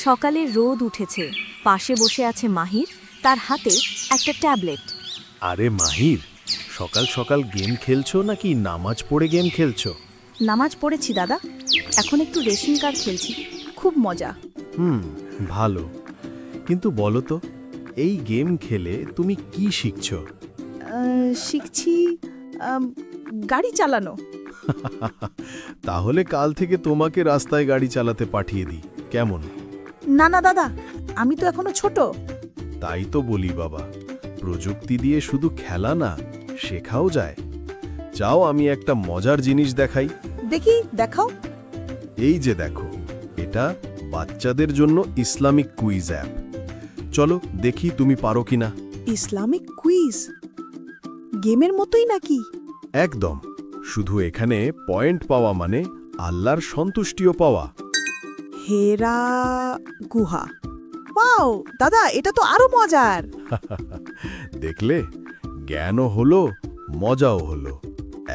সকালে রোদ উঠেছে, পাশে বসে আছে মাহির, তার হাতে একটা ট্যাবলেট। আরে মাহির, সকাল সকাল গেম খেলছো নাকি নামাজ পড়ে গেম খেলছো? নামাজ পড়েছি দাদা, এখন একটু রেসিং কার খেলছি, খুব মজা। ভালো, কিন্তু বলো তো, এই গেম খেলে তুমি কি শিখছো? শিখছি গাড়ি চালানো। তাহলে কাল থেকে তোমাকে রাস্তায় গাড়ি চালাতে পাঠিয়ে দিই, কেমন? না না দাদা, আমি তো এখনো ছোট। তাই তো বলি বাবা, প্রযুক্তি দিয়ে শুধু খেলা না, শেখাও যায়। চাও আমি একটা মজার জিনিস দেখাই? দেখি, দেখাও। এই যে দেখো, এটা বাচ্চাদের জন্য ইসলামিক কুইজ অ্যাপ। চলো দেখি তুমি পারো কিনা। ইসলামিক কুইজ গেমের মতোই নাকি? একদম, শুধু এখানে পয়েন্ট পাওয়া মানে আল্লাহর সন্তুষ্টিও পাওয়া। হেরা গুহা, ওয়াও দাদা, এটা তো আরো মজার। দেখলে, জ্ঞানও হলো, মজাও হলো।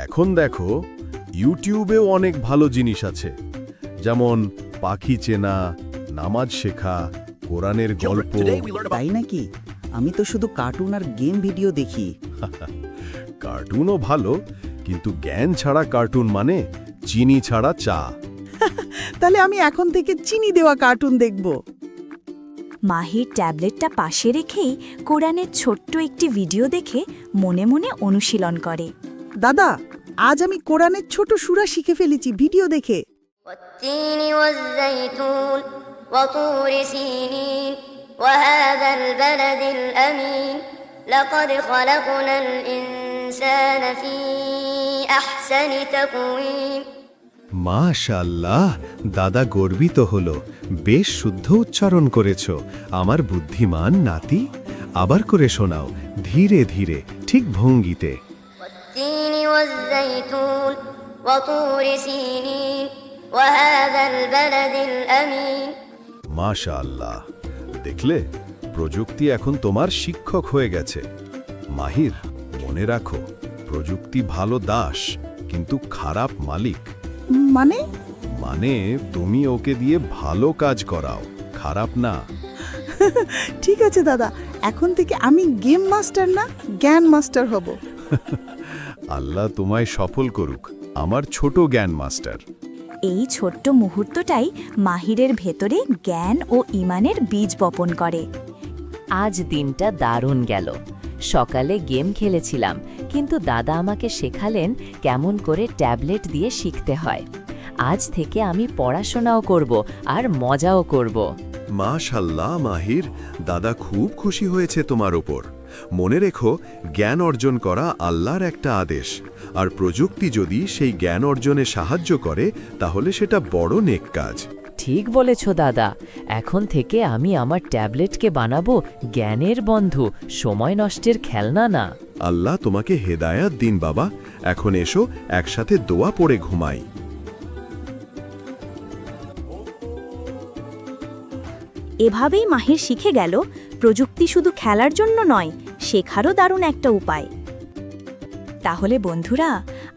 এখন দেখো, ইউটিউবেও অনেক ভালো জিনিস আছে, যেমন পাখি চেনা, নামাজ শেখা, কোরআনের গল্প। তাই নাকি? আমি তো শুধু কার্টুন আর গেম ভিডিও দেখি। কার্টুনও ভালো, কিন্তু জ্ঞান ছাড়া কার্টুন মানে চিনি ছাড়া চা। তাহলে আমি এখন থেকে চিনি দেওয়া কার্টুন দেখব। মাহির ট্যাবলেটটা পাশে রেখেই কোরআনের ছোট্ট একটি ভিডিও দেখে মনে মনে অনুশীলন করে। দাদা, আজ আমি কোরআনের ছোট সূরা শিখে ফেলেছি ভিডিও দেখে। والتين والزيتون وطور سينين وهذا البلد الأمين لقد خلقنا الإنسان في أحسن تقويم। মাশাআল্লাহ, দাদা গর্বিত হলো। বেশ শুদ্ধ উচ্চারণ করেছো আমার বুদ্ধিমান নাতি। আবার করে শোনাও, ধীরে ধীরে, ঠিক ভঙ্গিতে। والتين والزيتون وطور سينين وهذا البلد الأمين। মাশাআল্লাহ, দেখলে, প্রযুক্তি এখন তোমার শিক্ষক হয়ে গেছে। মাহির, মনে রাখো, প্রযুক্তি ভালো দাস, কিন্তু খারাপ মালিক। মানে তুমি ওকে দিয়ে ভালো কাজ করাও, খারাপ না। ঠিক আছে দাদা, এখন থেকে আমি গেম মাস্টার না, জ্ঞান মাস্টার হব। আল্লাহ তোমায় সফল করুক, আমার ছোট জ্ঞান মাস্টার। এই ছোট্ট মুহূর্তটাই মাহিরের ভেতরে জ্ঞান ও ঈমানের বীজ বপন করে। আজ দিনটা দারুণ গেল। সকালে গেম খেলেছিলাম, কিন্তু দাদা আমাকে শেখালেন কেমন করে ট্যাবলেট দিয়ে শিখতে হয়। আজ থেকে আমি পড়াশোনাও করব আর মজাও করব। মাশাআল্লাহ মাহির, দাদা খুব খুশি হয়েছে তোমার ওপর। মনে রেখো, জ্ঞান অর্জন করা আল্লাহর একটা আদেশ, আর প্রযুক্তি যদি সেই জ্ঞান অর্জনে সাহায্য করে, তাহলে সেটা বড় নেক কাজ। ঠিক বলেছ দাদা, এখন থেকে আমি আমার ট্যাবলেটকে বানাবো জ্ঞানের বন্ধু, সময় নষ্টের খেলনা না। আল্লাহ তোমাকে হেদায়াত দিন বাবা। এখন এসো একসাথে দোয়া পড়ে ঘুমাই। এভাবেই মাহির শিখে গেল, প্রযুক্তি শুধু খেলার জন্য নয়, শেখারও দারুণ একটা উপায়। তাহলে বন্ধুরা,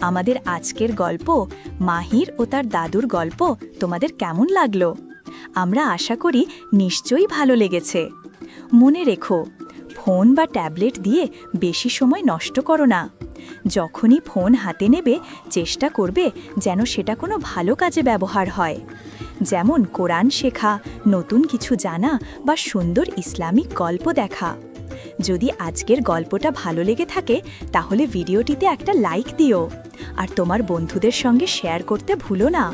আমাদের আজকের গল্প, মাহির ও তার দাদুর গল্প, তোমাদের কেমন লাগলো? আমরা আশা করি নিশ্চয়ই ভালো লেগেছে। মনে রেখো, ফোন বা ট্যাবলেট দিয়ে বেশি সময় নষ্ট করো না। যখনই ফোন হাতে নেবে, চেষ্টা করবে যেন সেটা কোনো ভালো কাজে ব্যবহার হয়, যেমন কোরআন শেখা, নতুন কিছু জানা বা সুন্দর ইসলামিক গল্প দেখা। যদি আজকের গল্পটা ভালো লেগে থাকে, তাহলে ভিডিওটিতে একটা লাইক দিও আর তোমার বন্ধুদের সঙ্গে শেয়ার করতে ভুলো না।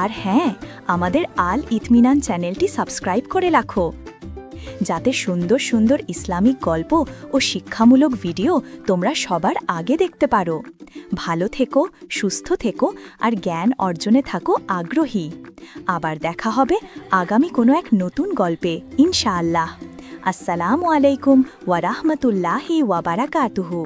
আর হ্যাঁ, আমাদের আল ইতমিনান চ্যানেলটি সাবস্ক্রাইব করে রাখো, যাতে সুন্দর সুন্দর ইসলামিক গল্প ও শিক্ষামূলক ভিডিও তোমরা সবার আগে দেখতে পারো। ভালো থেকো, সুস্থ থেকো আর জ্ঞান অর্জনে থাকো আগ্রহী। আবার দেখা হবে আগামী কোনো এক নতুন গল্পে, ইনশাআল্লাহ। আসসালামু আলাইকুম ওয়া রাহমাতুল্লাহি ওয়া বারাকাতুহু।